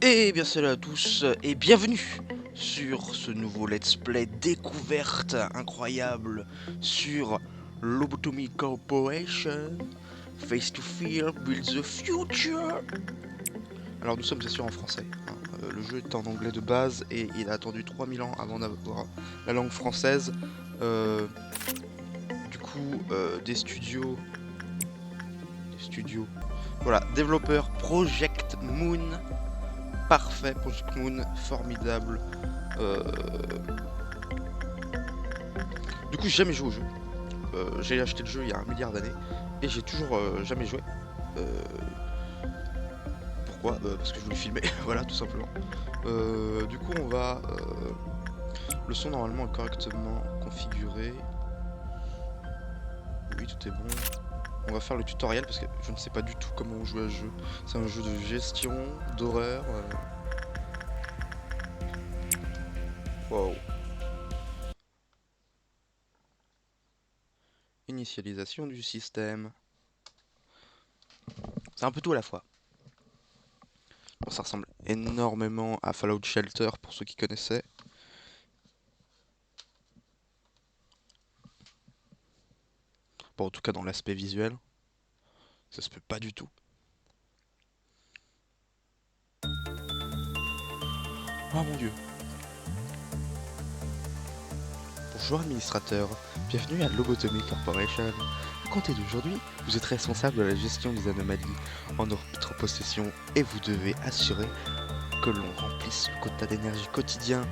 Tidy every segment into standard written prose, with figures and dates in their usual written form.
Et bien salut à tous et bienvenue sur ce nouveau let's play découverte incroyable sur Lobotomy Corporation. Face to Fear, Build the Future. Alors nous sommes bien sûr en français, hein. Le jeu est en anglais de base et il a attendu 3000 ans avant d'avoir la langue française. Euh, du coup, des studios... Voilà, développeur Project Moon. Parfait, Project Moon, formidable. Euh, Du coup, j'ai jamais joué au jeu. J'ai acheté le jeu il y a 1 milliard d'années et j'ai toujours jamais joué. Euh, Pourquoi Parce que je voulais filmer, voilà, tout simplement. Du coup, on va. Le son normalement est correctement configuré. Oui, tout est bon. On va faire le tutoriel parce que je ne sais pas du tout comment on joue à ce jeu. C'est un jeu de gestion, d'horreur. Wow. Initialisation du système. C'est un peu tout à la fois. Bon, ça ressemble énormément à Fallout Shelter pour ceux qui connaissaient. Bon, en tout cas dans l'aspect visuel. Ça se peut pas du tout. Oh mon dieu. Bonjour administrateur, bienvenue à Lobotomy Corporation. À compter d'aujourd'hui, vous êtes responsable de la gestion des anomalies en notre possession et vous devez assurer que l'on remplisse le quota d'énergie quotidien.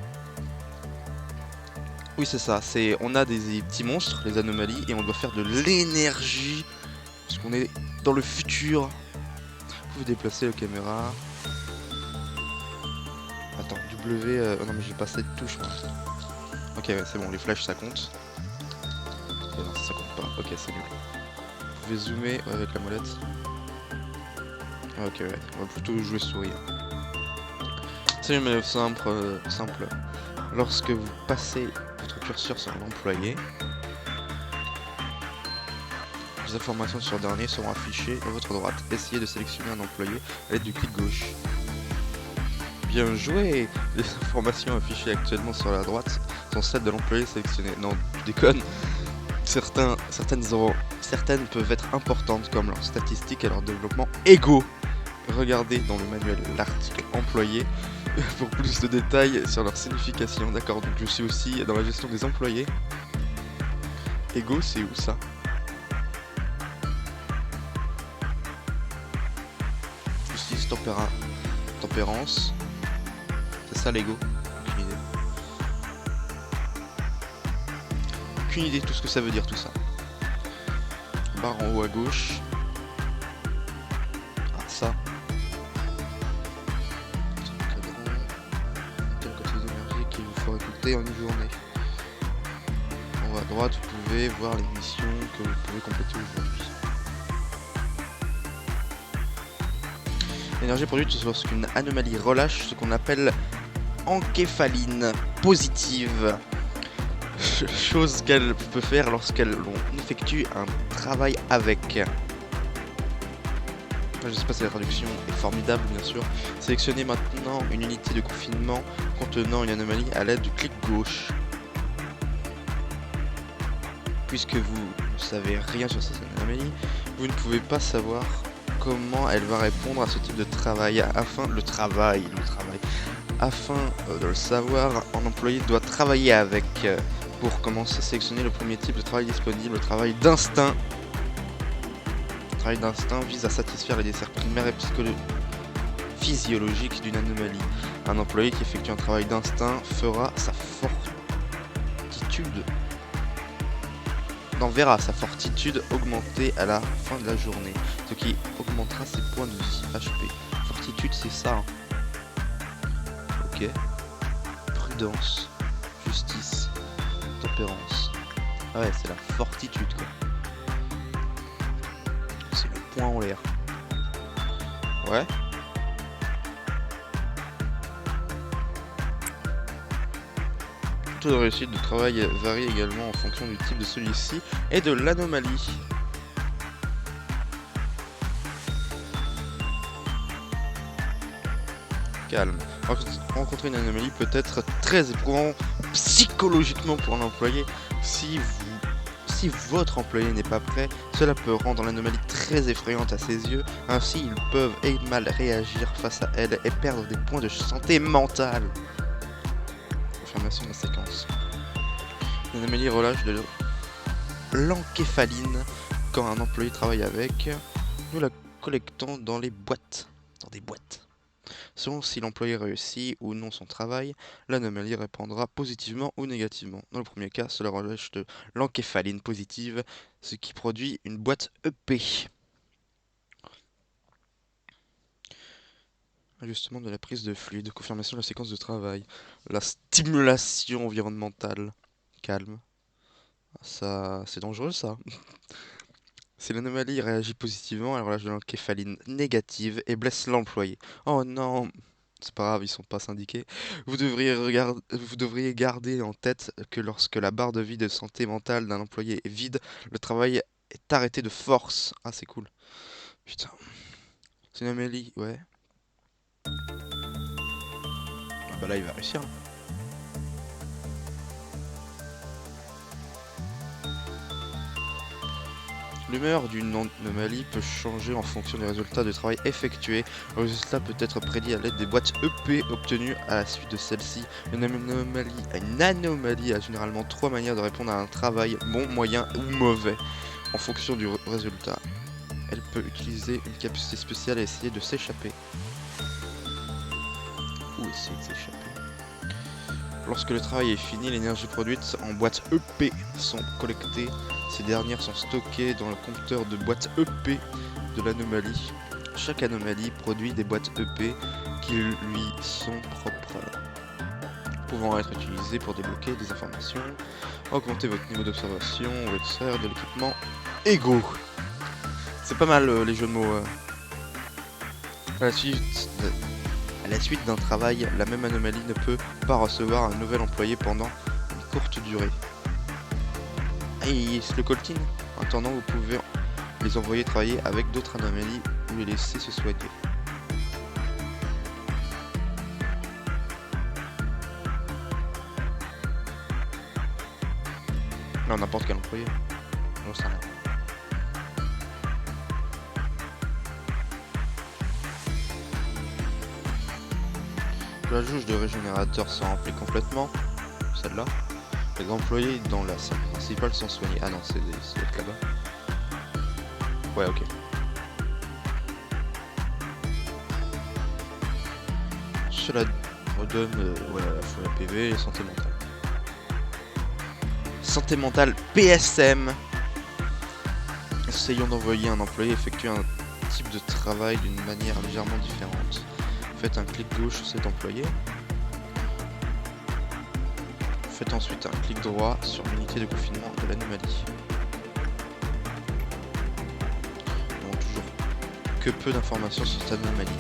Oui, c'est ça, on a des petits monstres, les anomalies, et on doit faire de l'énergie parce qu'on est dans le futur. Vous pouvez déplacer la caméra. Attends, W... oh non mais j'ai pas cette touche moi. Ok, ouais, c'est bon, les flashs ça compte. Non, ça compte pas. Ok, c'est nul. Vous pouvez zoomer avec la molette. Ok, ouais, on va plutôt jouer souris. C'est une manœuvre simple. Lorsque vous passez votre curseur sur l'employé, les informations sur le dernier seront affichées à votre droite. Essayez de sélectionner un employé à l'aide du clic gauche. Bien joué! Les informations affichées actuellement sur la droite sont celles de l'employé sélectionné. Non, tu déconnes. Certaines peuvent être importantes comme leurs statistiques et leur développement égaux. Regardez dans le manuel l'article employé pour plus de détails sur leur signification. D'accord, donc je suis aussi dans la gestion des employés. Égaux, c'est où ça? Justice, tempérance. C'est ça l'ego? Aucune idée. Aucune idée de tout ce que ça veut dire tout ça. Barre en haut à gauche. Ah ça. Quelle quantité d'énergie qu'il vous faut récolter en une journée. En haut à droite, vous pouvez voir les missions que vous pouvez compléter aujourd'hui. L'énergie produite lorsqu'une anomalie relâche ce qu'on appelle encéphaline positive. Chose qu'elle peut faire lorsqu'elle effectue un travail avec. Je sais pas si la traduction est formidable bien sûr. Sélectionnez maintenant une unité de confinement contenant une anomalie à l'aide du clic gauche. Puisque vous ne savez rien sur cette anomalie, vous ne pouvez pas savoir comment elle va répondre à ce type de travail. Afin de le savoir, un employé doit travailler avec. Pour commencer, sélectionner le premier type de travail disponible, le travail d'instinct. Le travail d'instinct vise à satisfaire les désirs primaires et physiologiques d'une anomalie. Un employé qui effectue un travail d'instinct verra sa fortitude augmenter à la fin de la journée, ce qui augmentera ses points de HP. Fortitude, c'est ça. Hein. Ok. Prudence. Justice. Tempérance. Ah ouais, c'est la fortitude quoi. C'est le point en l'air. Ouais. Le taux de réussite de travail varie également en fonction du type de celui-ci et de l'anomalie. Ok. calme. Rencontrer une anomalie peut être très éprouvant psychologiquement pour l'employé. Si votre employé n'est pas prêt, cela peut rendre l'anomalie très effrayante à ses yeux. Ainsi, ils peuvent mal réagir face à elle et perdre des points de santé mentale. Confirmation de la séquence. L'anomalie relâche de l'encéphaline quand un employé travaille avec. Nous la collectons dans des boîtes. Selon si l'employé réussit ou non son travail, l'anomalie répondra positivement ou négativement. Dans le premier cas, cela relâche de l'encéphaline positive, ce qui produit une boîte EP. Ajustement de la prise de fluide, confirmation de la séquence de travail, la stimulation environnementale. Calme. Ça, c'est dangereux ça. Si l'anomalie réagit positivement, elle relâche de l'encéphaline négative et blesse l'employé. Oh non, c'est pas grave, ils sont pas syndiqués. Vous devriez garder en tête que lorsque la barre de vie de santé mentale d'un employé est vide, le travail est arrêté de force. Ah, c'est cool. Putain. C'est une anomalie, ouais. Ah bah là, il va réussir. L'humeur d'une anomalie peut changer en fonction des résultats de travail effectués. Le résultat peut être prédit à l'aide des boîtes EP obtenues à la suite de celle-ci. Une anomalie a généralement 3 manières de répondre à un travail bon, moyen ou mauvais en fonction du résultat. Elle peut utiliser une capacité spéciale et essayer de s'échapper. Ou essayer de s'échapper. Lorsque le travail est fini, l'énergie produite en boîtes EP sont collectées. Ces dernières sont stockées dans le compteur de boîtes EP de l'anomalie. Chaque anomalie produit des boîtes EP qui lui sont propres, pouvant être utilisées pour débloquer des informations, augmenter votre niveau d'observation ou extraire de l'équipement égaux. C'est pas mal les jeux de mots. À la suite d'un travail, la même anomalie ne peut pas recevoir un nouvel employé pendant une courte durée. Et le coltine. En attendant, vous pouvez les envoyer travailler avec d'autres anomalies ou les laisser se soigner. Non, n'importe quel employé. Non, ça rien. La jauge de régénérateur se remplit complètement, celle-là. Les employés dans la salle principale sont soignés. Ah non, c'est là-bas. Ouais, ok. Cela redonne à la fois la PV et santé mentale. Santé mentale PSM. Essayons d'envoyer un employé effectuer un type de travail d'une manière légèrement différente. Faites un clic gauche sur cet employé. Faites ensuite un clic droit sur l'unité de confinement de l'anomalie. Donc toujours que peu d'informations sur cette anomalie.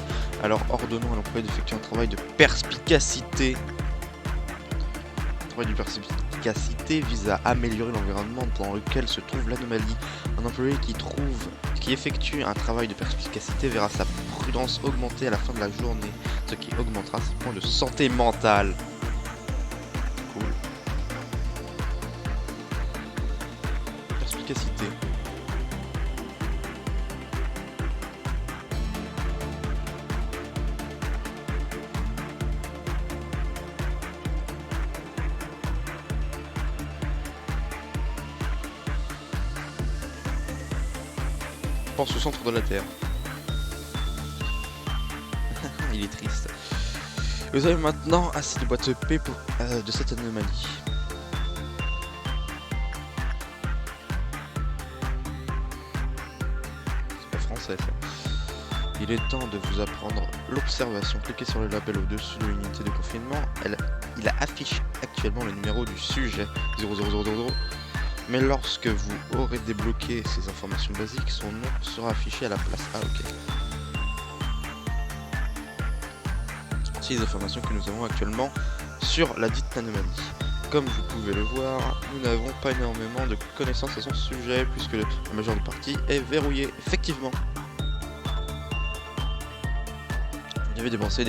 Alors ordonnons à l'employé d'effectuer un travail de perspicacité. Le travail de perspicacité vise à améliorer l'environnement dans lequel se trouve l'anomalie. Un employé qui effectue un travail de perspicacité verra sa prudence augmenter à la fin de la journée, ce qui augmentera ses points de santé mentale. Cool. Perspicacité. Pense au centre de la Terre. Il est triste. Vous avez maintenant assez de boîtes EP de cette anomalie. C'est pas français ça. Il est temps de vous apprendre l'observation. Cliquez sur le label au-dessus de l'unité de confinement. Il affiche actuellement le numéro du sujet 00000. Mais lorsque vous aurez débloqué ces informations basiques, son nom sera affiché à la place. Ah ok. C'est les informations que nous avons actuellement sur la dite anomalie. Comme vous pouvez le voir, nous n'avons pas énormément de connaissances à son sujet puisque la majeure partie est verrouillée. Effectivement. Vous devez dépenser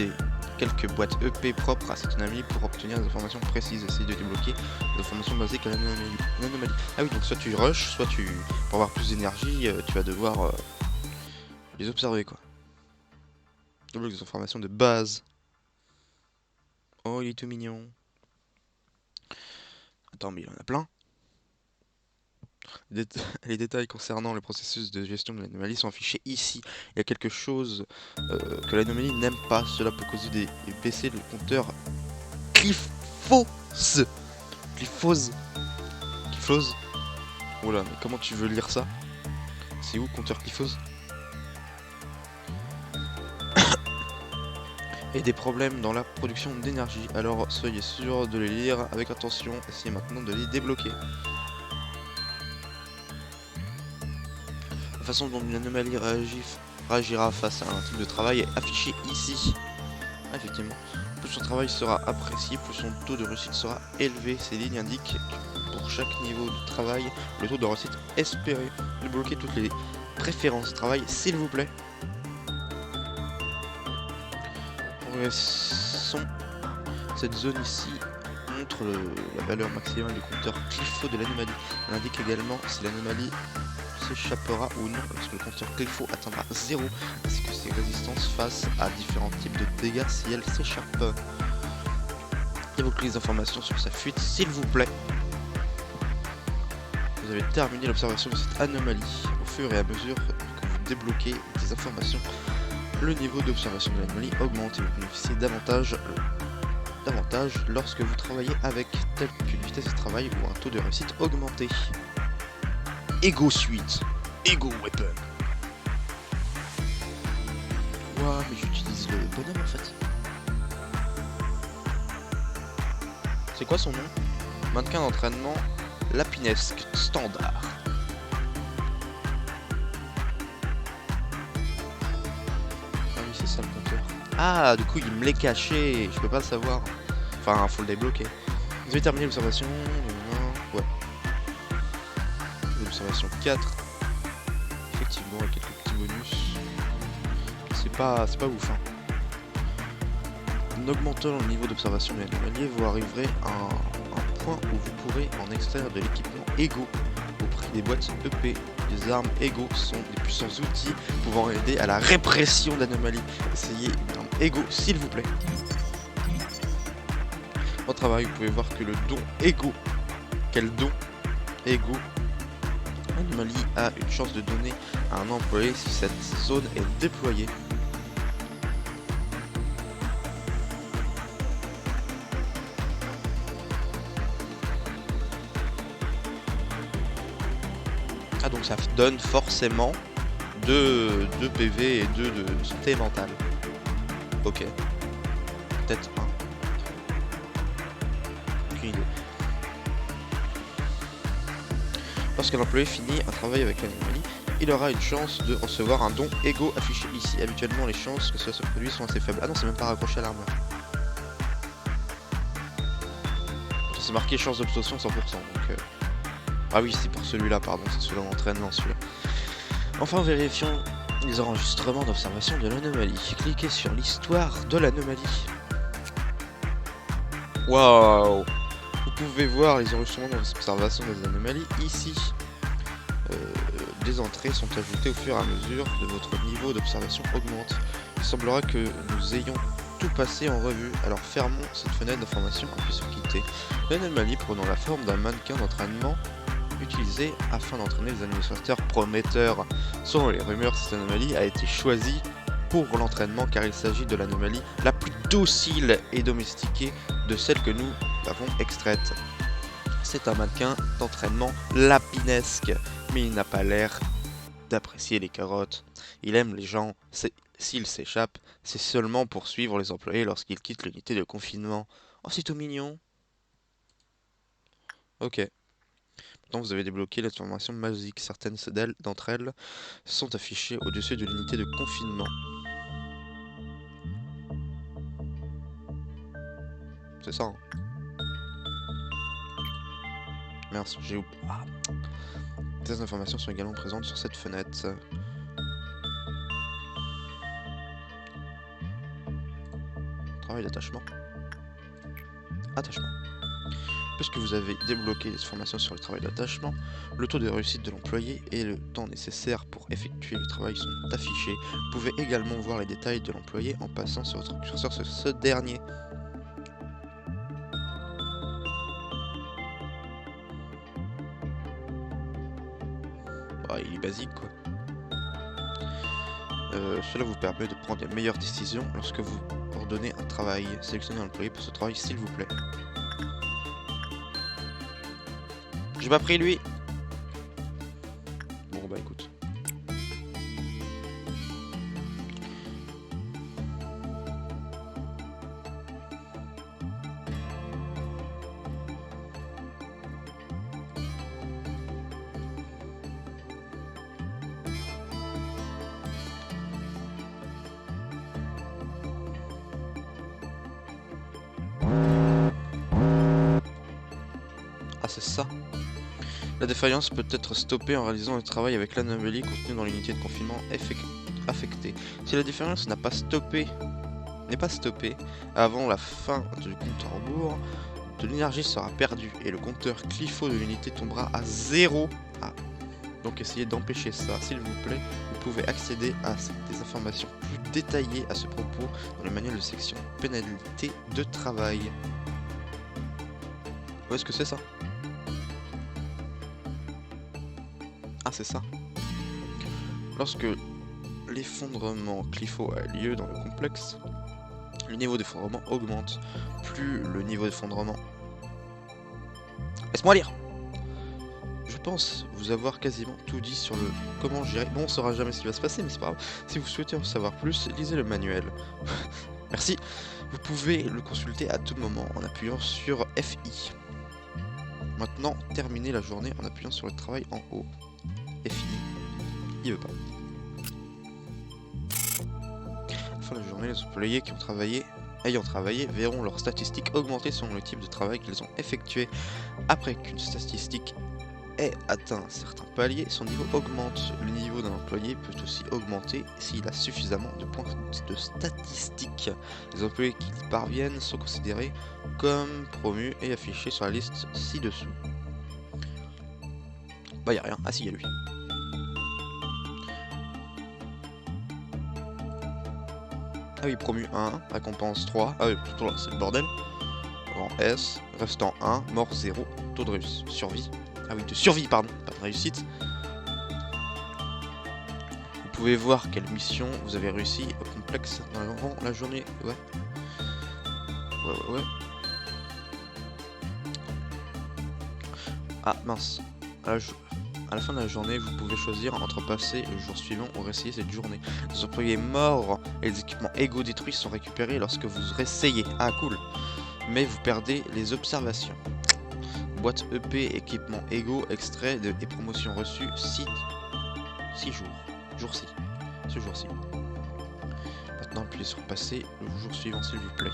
quelques boîtes EP propres à cette anomalie pour obtenir des informations précises. Essaye de débloquer des informations basiques à l'anomalie. Ah oui, donc soit tu rush, soit tu, pour avoir plus d'énergie, tu vas devoir les observer quoi. Débloque des informations de base. Oh, il est tout mignon. Attends, mais il y en a plein. Les détails concernant le processus de gestion de l'anomalie sont affichés ici. Il y a quelque chose que l'anomalie n'aime pas. Cela peut causer des baisser le compteur Glyphose. Glyphose. Glyphose. Oula, mais comment tu veux lire ça? C'est où compteur Glyphose? Et des problèmes dans la production d'énergie. Alors soyez sûr de les lire avec attention. Essayez maintenant de les débloquer. La façon dont une anomalie réagira face à un type de travail est affichée ici. Ah, effectivement. Plus son travail sera apprécié, plus son taux de réussite sera élevé. Ces lignes indiquent pour chaque niveau de travail le taux de réussite espéré. Débloquez toutes les préférences de travail, s'il vous plaît. Progressons. Cette zone ici montre la valeur maximale du compteur Glypho de l'anomalie. Elle indique également si l'anomalie s'échappera ou non lorsque le compteur Glypho atteindra 0, ainsi que ses résistances face à différents types de dégâts si elle s'échappe. Évoquez les informations sur sa fuite, s'il vous plaît. Vous avez terminé l'observation de cette anomalie. Au fur et à mesure que vous débloquez des informations, le niveau d'observation de l'anomalie augmente et vous bénéficiez davantage lorsque vous travaillez avec telle qu'une vitesse de travail ou un taux de réussite augmenté. Ego Suite, Ego Weapon. Ouah, mais j'utilise le bonhomme en fait. C'est quoi son nom? Mannequin d'entraînement lapinesque standard. Ah oui, c'est ça le compteur. Ah, du coup, il me l'est caché. Je peux pas le savoir. Enfin, faut le débloquer. Vous avez terminé l'observation. Ouais. L'observation 4. Effectivement, avec quelques petits bonus. C'est pas ouf. Hein. En augmentant le niveau d'observation de l'anomalie, vous arriverez à un point où vous pourrez en extraire de l'équipement Ego au prix des boîtes EP. Les armes Ego sont des puissants outils pouvant aider à la répression d'anomalies. Essayez une arme Ego, s'il vous plaît. Au travail, vous pouvez voir que le don Ego, quel don Ego, l'anomalie a une chance de donner à un employé si cette zone est déployée. Ah, donc ça donne forcément 2 PV et 2 de santé mentale. Ok. Peut-être 1. Aucune idée. Lorsqu'un employé finit un travail avec l'anomalie, il aura une chance de recevoir un don Ego affiché ici. Habituellement, les chances que cela se produise sont assez faibles. Ah non, c'est même pas raccroché à l'armure. C'est marqué chance d'obtention 100%. Donc, ah oui, c'est pour celui-là, pardon, c'est celui-là d'entraînement, celui-là. Enfin, vérifions les enregistrements d'observation de l'anomalie. Cliquez sur l'histoire de l'anomalie. Waouh! Vous pouvez voir les enregistrements d'observation des anomalies ici. Des entrées sont ajoutées au fur et à mesure de votre niveau d'observation augmente. Il semblera que nous ayons tout passé en revue, alors fermons cette fenêtre d'information et puis sur quitter. L'anomalie prenant la forme d'un mannequin d'entraînement utilisé afin d'entraîner les administrateurs prometteurs. Selon les rumeurs, cette anomalie a été choisie pour l'entraînement car il s'agit de l'anomalie la plus docile et domestiquée de celle que nous avons extraite. C'est un mannequin d'entraînement lapinesque, mais il n'a pas l'air d'apprécier les carottes. Il aime les gens, s'il s'échappe, c'est seulement pour suivre les employés lorsqu'ils quittent l'unité de confinement. Oh, c'est tout mignon. Ok. Maintenant, vous avez débloqué la transformation magique. Certaines d'entre elles sont affichées au-dessus de l'unité de confinement. C'est ça, hein. Merci, j'ai oublié. Ah. Ces informations sont également présentes sur cette fenêtre. travail d'attachement. Attachement. Puisque vous avez débloqué les informations sur le travail d'attachement, le taux de réussite de l'employé et le temps nécessaire pour effectuer le travail sont affichés. Vous pouvez également voir les détails de l'employé en passant sur votre curseur sur ce dernier. Bah, il est basique quoi. Cela vous permet de prendre les meilleures décisions lorsque vous ordonnez un travail. Sélectionnez un employé pour ce travail s'il vous plaît. J'ai pas pris lui. Bon bah écoute. Ah c'est ça. La défaillance peut être stoppée en réalisant le travail avec l'anomalie contenue dans l'unité de confinement affectée. Si la défaillance n'est pas stoppée avant la fin du compte à rebours, de l'énergie sera perdue et le compteur CLIFO de l'unité tombera à 0. Ah. Donc essayez d'empêcher ça, s'il vous plaît. Vous pouvez accéder à des informations plus détaillées à ce propos dans le manuel de section pénalité de travail. Où est-ce que c'est ça ? Ah c'est ça. Lorsque l'effondrement CLIFO a lieu dans le complexe, le niveau d'effondrement augmente. Plus le niveau d'effondrement... Laisse-moi lire. Je pense vous avoir quasiment tout dit sur le comment gérer. Bon, on saura jamais ce qui va se passer, mais c'est pas grave. Si vous souhaitez en savoir plus, lisez le manuel. Merci. Vous pouvez le consulter à tout moment en appuyant sur FI. Maintenant, terminez la journée en appuyant sur le travail en haut. FI. Il veut pas. À la fin de la journée, les employés ayant travaillé verront leurs statistiques augmenter selon le type de travail qu'ils ont effectué. Après qu'une statistique ait atteint un certain palier, son niveau augmente. Le niveau d'un employé peut aussi augmenter s'il a suffisamment de points de statistiques. Les employés qui y parviennent sont considérés comme promus et affichés sur la liste ci-dessous. Bah y'a rien, ah si y'a lui. Ah oui, promu 1, récompense 3, ah oui, plutôt là, c'est le bordel. Rang S, restant 1, mort 0, taux de survie. Ah oui, de survie, pardon, pas de réussite. Vous pouvez voir quelle mission vous avez réussi au complexe dans la journée. Ouais. Ouais. Ah mince. À la fin de la journée, vous pouvez choisir entre passer le jour suivant ou réessayer cette journée. Les employés morts et les équipements égaux détruits sont récupérés lorsque vous réessayez. Ah cool. Mais vous perdez les observations. Boîte EP, équipements égaux, extrait et promotions reçues 6 jours. Ce jour-ci. Maintenant, appuyez sur passer le jour suivant, s'il vous plaît.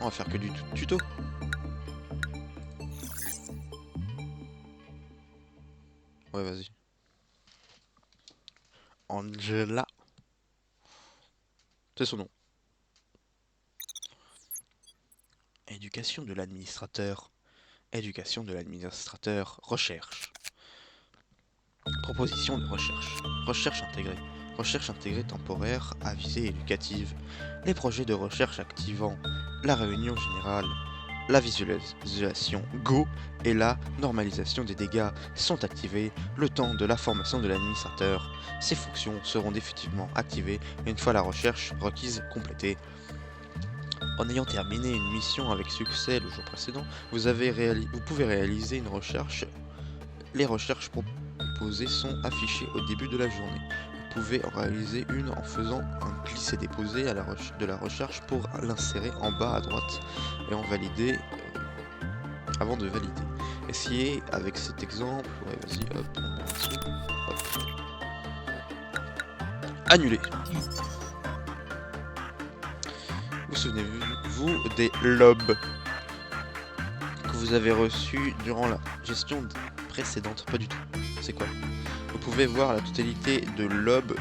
On va faire que du tuto. Ouais, vas-y. Angela. C'est son nom. Éducation de l'administrateur. Éducation de l'administrateur. Recherche. Proposition de recherche. Recherche intégrée. Recherche intégrée temporaire à visée éducative. Les projets de recherche activant la réunion générale, la visualisation Go et la normalisation des dégâts sont activés le temps de la formation de l'administrateur. Ces fonctions seront définitivement activées une fois la recherche requise complétée. En ayant terminé une mission avec succès le jour précédent, vous pouvez réaliser une recherche. Les recherches proposées sont affichées au début de la journée. Vous pouvez en réaliser une en faisant un glisser-déposer de la recherche pour l'insérer en bas à droite et en valider avant de valider. Essayez avec cet exemple. Ouais, vas-y, hop, on met un dessus. Hop. Annuler. Vous souvenez-vous des lobes que vous avez reçus durant la gestion précédente? Pas du tout. C'est quoi? Vous pouvez voir la totalité de lobes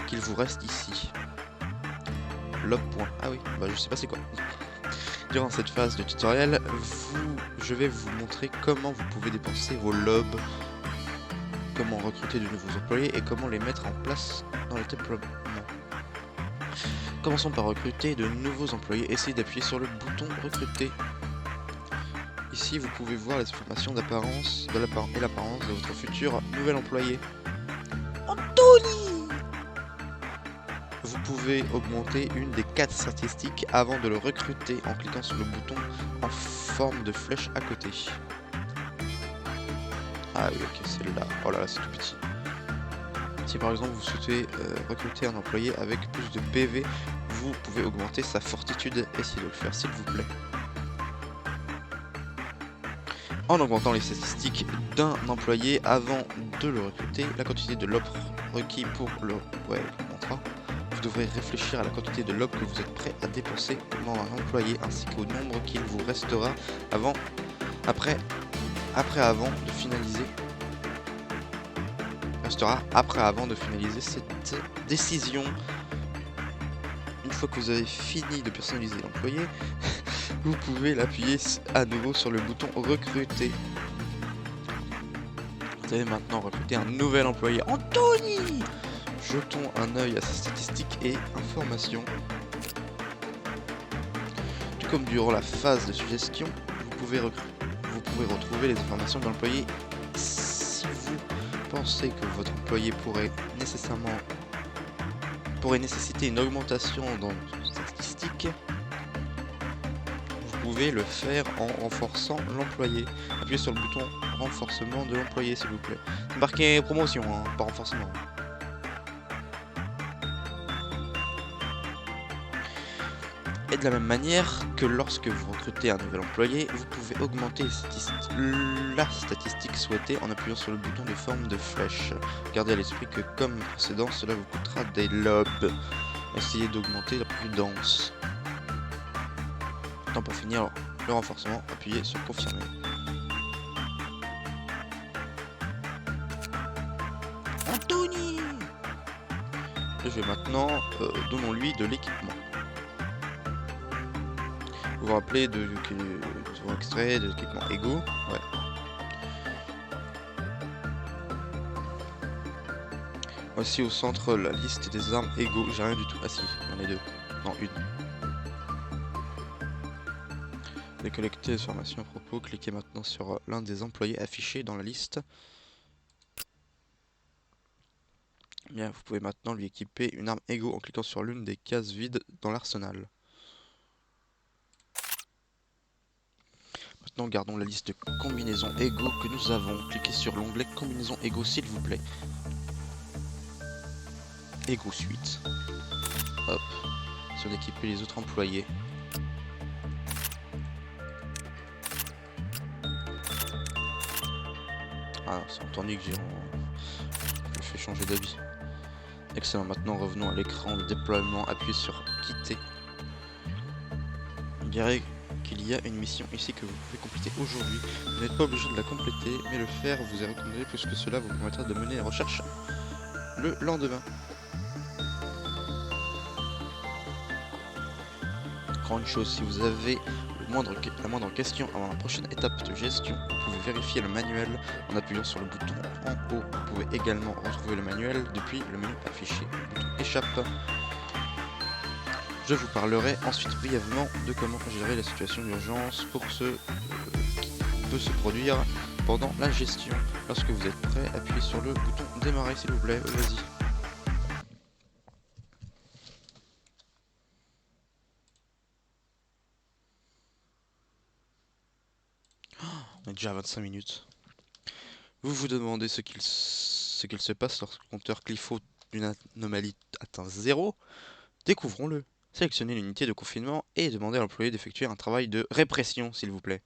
qu'il vous reste ici. lob. Ah oui, bah je sais pas c'est quoi. Durant cette phase de tutoriel, je vais vous montrer comment vous pouvez dépenser vos lobs, comment recruter de nouveaux employés et comment les mettre en place dans le déploiement. Commençons par recruter de nouveaux employés. Essayez d'appuyer sur le bouton recruter. Ici, vous pouvez voir les informations d'apparence et l'apparence de votre futur nouvel employé. Anthony! Vous pouvez augmenter une des 4 statistiques avant de le recruter en cliquant sur le bouton en forme de flèche à côté. Ah oui, ok, celle-là. Oh là là, c'est tout petit. Si par exemple vous souhaitez recruter un employé avec plus de PV, vous pouvez augmenter sa fortitude. Essayez de le faire s'il vous plaît. En augmentant les statistiques d'un employé avant de le recruter, la quantité de l'offre requis pour le contrat, vous devrez réfléchir à la quantité de l'offre que vous êtes prêt à dépenser dans un employé ainsi qu'au nombre qu'il vous restera après avant de finaliser cette décision. Une fois que vous avez fini de personnaliser l'employé, vous pouvez l'appuyer à nouveau sur le bouton recruter. Vous allez maintenant recruter un nouvel employé, Anthony. Jetons un œil à ses statistiques et informations. Tout comme durant la phase de suggestion, vous pouvez retrouver les informations de l'employé. Si vous pensez que votre employé pourrait nécessiter une augmentation dans ses statistiques, vous pouvez le faire en renforçant l'employé. Appuyez sur le bouton renforcement de l'employé s'il vous plaît. Marquez promotion, hein, pas renforcement. Et de la même manière que lorsque vous recrutez un nouvel employé, vous pouvez augmenter la statistique souhaitée en appuyant sur le bouton de forme de flèche. Gardez à l'esprit que comme précédent, cela vous coûtera des lobs. Essayez d'augmenter la prudence. Pour finir le renforcement, appuyez sur confirmer. Anthony! Je vais maintenant donnons-lui de l'équipement. Vous vous rappelez de extrait de l'équipement Ego? Ouais. Voici au centre la liste des armes Ego. J'ai rien du tout. Ah si, il y en a 2. Non, une. De collecter les informations à propos, cliquez maintenant sur l'un des employés affichés dans la liste. Bien, vous pouvez maintenant lui équiper une arme Ego en cliquant sur l'une des cases vides dans l'arsenal. Maintenant, gardons la liste de combinaisons Ego que nous avons. Cliquez sur l'onglet combinaison Ego s'il vous plaît. Ego suite. Hop. Si on équipe les autres employés. Ah, c'est entendu que je fais changer d'avis. Excellent, maintenant revenons à l'écran de déploiement, appuyez sur quitter. Vous verrez qu'il y a une mission ici que vous pouvez compléter aujourd'hui. Vous n'êtes pas obligé de la compléter, mais le faire vous est recommandé puisque cela vous permettra de mener la recherche le lendemain. Grande chose, si vous avez la moindre question avant la prochaine étape de gestion, vous pouvez vérifier le manuel en appuyant sur le bouton en haut. Vous pouvez également retrouver le manuel depuis le menu affiché. Le bouton échappe. Je vous parlerai ensuite brièvement de comment gérer la situation d'urgence pour ce qui peut se produire pendant la gestion. Lorsque vous êtes prêt, appuyez sur le bouton démarrer s'il vous plaît. Vas-y. On est déjà à 25 minutes. Vous vous demandez ce qu'il se passe lorsque le compteur Cliffo d'une anomalie atteint 0. Découvrons-le. Sélectionnez l'unité de confinement et demandez à l'employé d'effectuer un travail de répression, s'il vous plaît.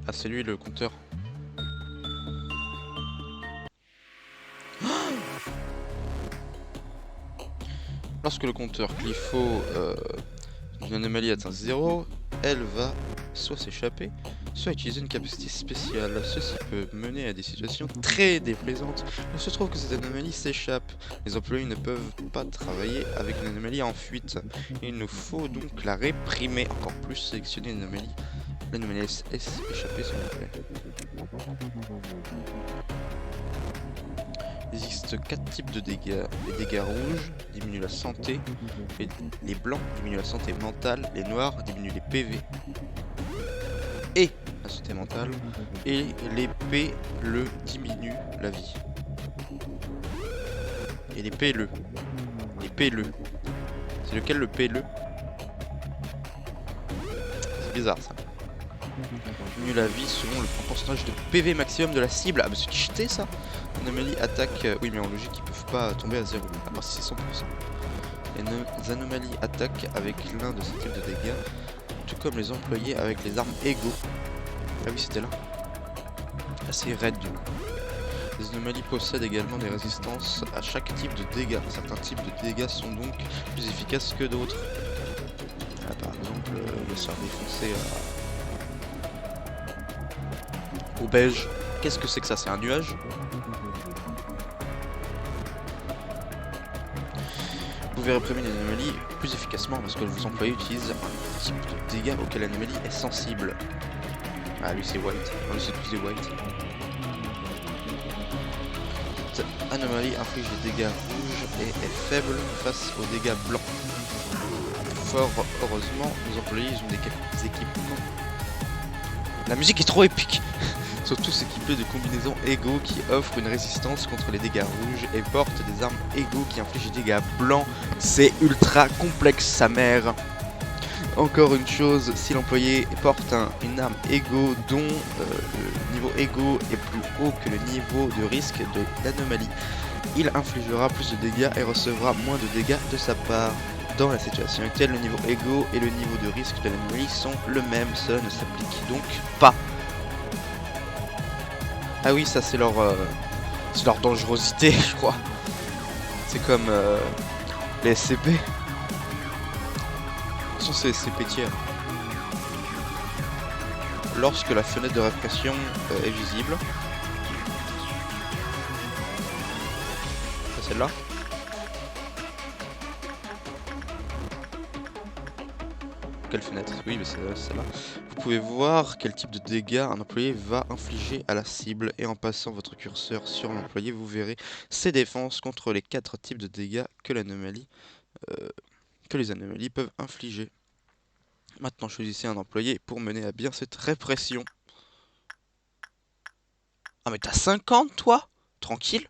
Ah, c'est lui le compteur. Lorsque le compteur Cliffo d'une anomalie atteint 0, elle va soit s'échapper, soit utiliser une capacité spéciale. Ceci peut mener à des situations très déplaisantes. Il se trouve que cette anomalie s'échappe. Les employés ne peuvent pas travailler avec une anomalie en fuite. Il nous faut donc la réprimer. Encore plus, sélectionner une anomalie. L'anomalie échappée, s'il vous plaît. Il existe 4 types de dégâts. Les dégâts rouges diminuent la santé, les blancs diminuent la santé mentale, les noirs diminuent les PV et la santé mentale, et l'épée le diminue la vie. Et l'épée le. C'est lequel le P le? C'est bizarre ça. Diminue la vie selon le pourcentage de PV maximum de la cible. Ah bah c'est cheaté ça. Anomalie attaque, oui mais en logique ils peuvent pas tomber à 0, à part si c'est 100%. Les anomalies attaquent avec l'un de ces types de dégâts, tout comme les employés avec les armes égaux. Ah oui c'était là. Assez raide du coup. Les anomalies possèdent également des résistances à chaque type de dégâts. Certains types de dégâts sont donc plus efficaces que d'autres. Par exemple le sort défoncé au beige. Qu'est-ce que c'est que ça? C'est un nuage? Vous pouvez réprimer une anomalie plus efficacement lorsque vos employés utilisent un type de dégâts auquel l'anomalie est sensible. Ah lui c'est white, lui c'est plus des white. Cette anomalie inflige des dégâts rouges et est faible face aux dégâts blancs. Fort heureusement, nos employés ont des équipements. La musique est trop épique. Sont tous équipés de combinaisons égaux qui offrent une résistance contre les dégâts rouges et portent des armes égaux qui infligent des dégâts blancs. C'est ultra complexe sa mère. Encore une chose, si l'employé porte une arme égaux dont le niveau égaux est plus haut que le niveau de risque de l'anomalie, il infligera plus de dégâts et recevra moins de dégâts de sa part. Dans la situation actuelle, le niveau égaux et le niveau de risque de l'anomalie sont le même, cela ne s'applique donc pas. Ah oui, ça c'est leur dangerosité, je crois. C'est comme les SCP. De toute façon, c'est SCP tiers. Lorsque la fenêtre de répression est visible. C'est celle-là. Quelle fenêtre? Oui, mais c'est celle-là. Vous pouvez voir quel type de dégâts un employé va infliger à la cible, et en passant votre curseur sur l'employé, vous verrez ses défenses contre les 4 types de dégâts que les anomalies peuvent infliger. Maintenant, choisissez un employé pour mener à bien cette répression. Ah mais t'as 50 toi? Tranquille.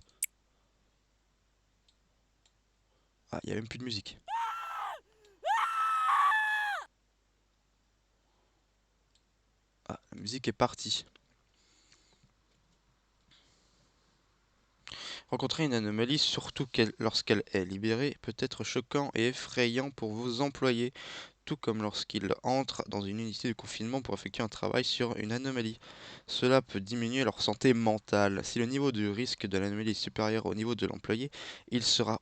Ah, il n'y a même plus de musique. Ah, la musique est partie. Rencontrer une anomalie, surtout lorsqu'elle est libérée, peut être choquant et effrayant pour vos employés, tout comme lorsqu'ils entrent dans une unité de confinement pour effectuer un travail sur une anomalie. Cela peut diminuer leur santé mentale. Si le niveau de risque de l'anomalie est supérieur au niveau de l'employé, il sera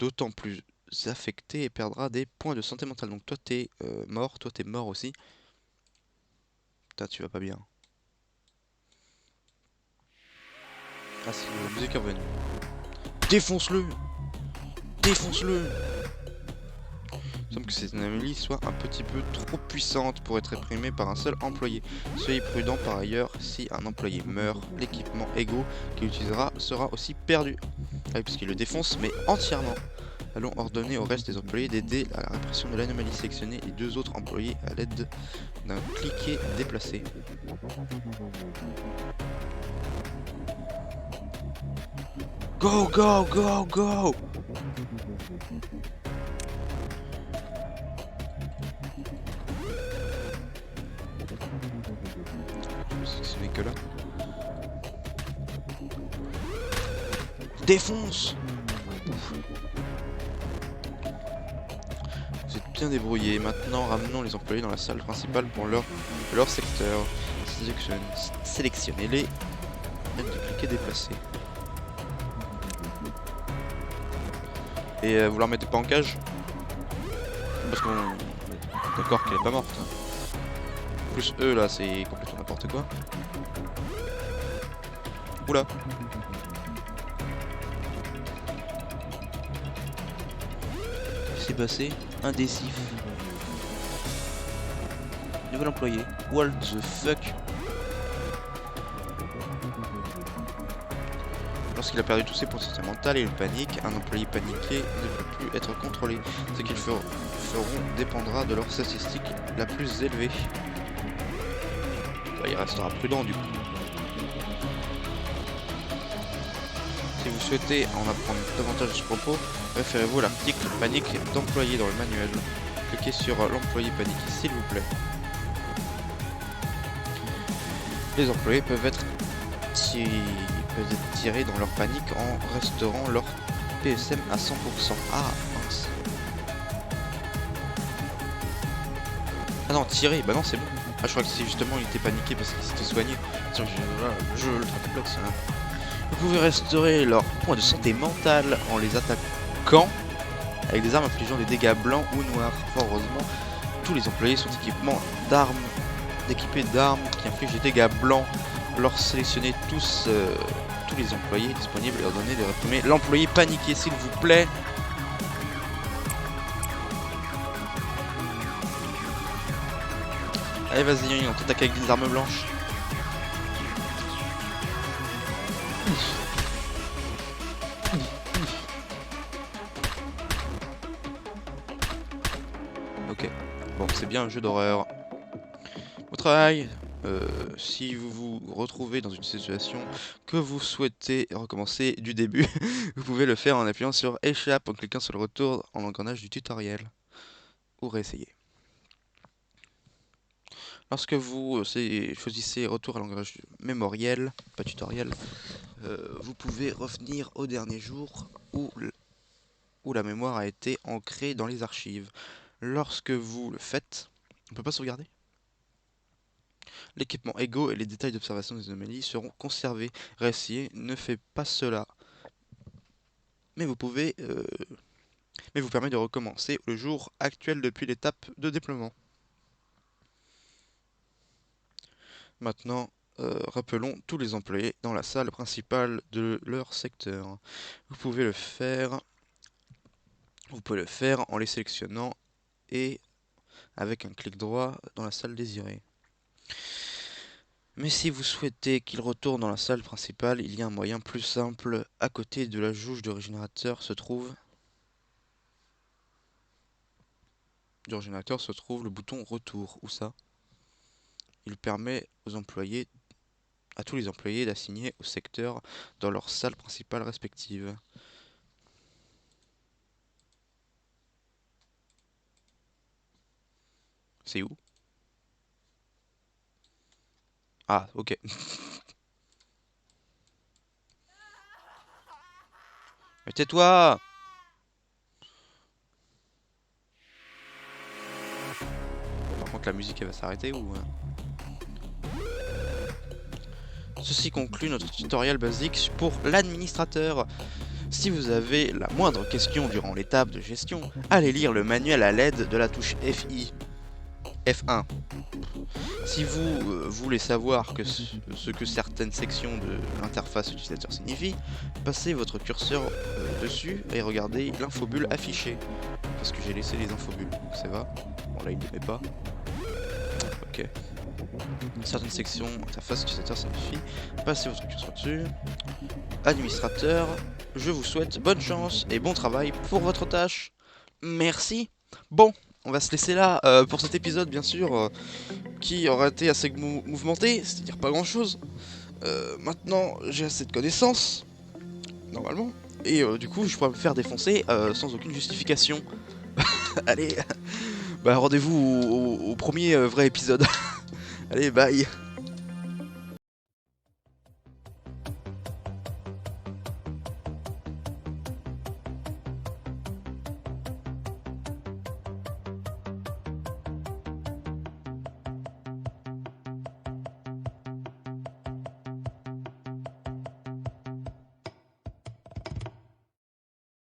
d'autant plus affecté et perdra des points de santé mentale. Donc toi t'es mort, toi t'es mort aussi. Putain, tu vas pas bien. Ah si, la musique est revenue. Défonce-le! Défonce-le! Il semble que cette anomalie soit un petit peu trop puissante pour être réprimée par un seul employé. Soyez prudent par ailleurs, si un employé meurt, l'équipement égaux qu'il utilisera sera aussi perdu. Ah oui, parce qu'il le défonce, mais entièrement. Allons ordonner au reste des employés d'aider à la répression de l'anomalie. Sélectionnez les 2 autres employés à l'aide d'un cliquet déplacé. Go, go, go, go! Ce n'est que là. Défonce! Vous êtes bien débrouillés. Maintenant, ramenons les employés dans la salle principale pour leur secteur. Sélectionnez-les. Et cliquez déplacer. Et vous la remettez pas en cage? Parce qu'on... D'accord qu'elle est pas morte. En plus eux là c'est complètement n'importe quoi. Oula. Qu'est-ce qui s'est passé? Indécisif. Nouvel employé. What the fuck? Lorsqu'il a perdu tous ses potentiels mentaux et une panique, un employé paniqué ne peut plus être contrôlé. Ce qu'ils feront dépendra de leur statistique la plus élevée. Bah, il restera prudent du coup. Si vous souhaitez en apprendre davantage à ce propos, référez-vous à l'article panique d'employé dans le manuel. Cliquez sur l'employé paniqué s'il vous plaît. Les employés peuvent être tirés dans leur panique en restaurant leur PSM à 100%. Ah mince. Ah non, tiré, bah non c'est bon. Ah je crois que c'est justement il était paniqué parce qu'il s'était soigné. C'est vrai que le jeu ultra complexe. Hein. Vous pouvez restaurer leur point de santé mentale en les attaquant avec des armes infligeant des dégâts blancs ou noirs. Fort heureusement, tous les employés sont équipés d'armes qui infligent des dégâts blancs. Alors sélectionnez tous les employés disponibles et leur donnez de réprimer l'employé paniqué s'il vous plaît. Allez vas-y, on t'attaque avec des armes blanches. Ok, bon c'est bien un jeu d'horreur. Au travail. Si vous vous retrouvez dans une situation que vous souhaitez recommencer du début, vous pouvez le faire en appuyant sur échappe en cliquant sur le retour en l'engrenage du tutoriel ou réessayer. Lorsque vous choisissez retour à l'engrenage mémoriel, pas tutoriel, vous pouvez revenir au dernier jour où la mémoire a été ancrée dans les archives. Lorsque vous le faites, on peut pas sauvegarder. L'équipement égaux et les détails d'observation des anomalies seront conservés. Réessayer ne fait pas cela. Mais vous pouvez... mais vous permet de recommencer le jour actuel depuis l'étape de déploiement. Maintenant, rappelons tous les employés dans la salle principale de leur secteur. Vous pouvez le faire en les sélectionnant et avec un clic droit dans la salle désirée. Mais si vous souhaitez qu'il retourne dans la salle principale, il y a un moyen plus simple. À côté de la jauge de régénérateur se trouve le bouton retour. Où ça? Il permet à tous les employés d'assigner au secteur dans leur salle principale respective. C'est où? Ah, ok. Mais tais-toi! Par contre, la musique, elle va s'arrêter ou... Ceci conclut notre tutoriel basique pour l'administrateur. Si vous avez la moindre question durant l'étape de gestion, allez lire le manuel à l'aide de la touche F1. Si vous voulez savoir ce que certaines sections de l'interface utilisateur signifient, passez votre curseur dessus et regardez l'infobulle affichée. Parce que j'ai laissé les infobules, donc ça va. Bon là il ne met pas. Ok. Certaines sections interface utilisateur signifient, passez votre curseur dessus. Administrateur, je vous souhaite bonne chance et bon travail pour votre tâche. Merci. Bon, on va se laisser là pour cet épisode bien sûr qui aura été assez mouvementé, c'est-à-dire pas grand chose. Maintenant j'ai assez de connaissances, normalement, et du coup je pourrais me faire défoncer sans aucune justification. Allez, bah rendez-vous au premier vrai épisode. Allez, bye.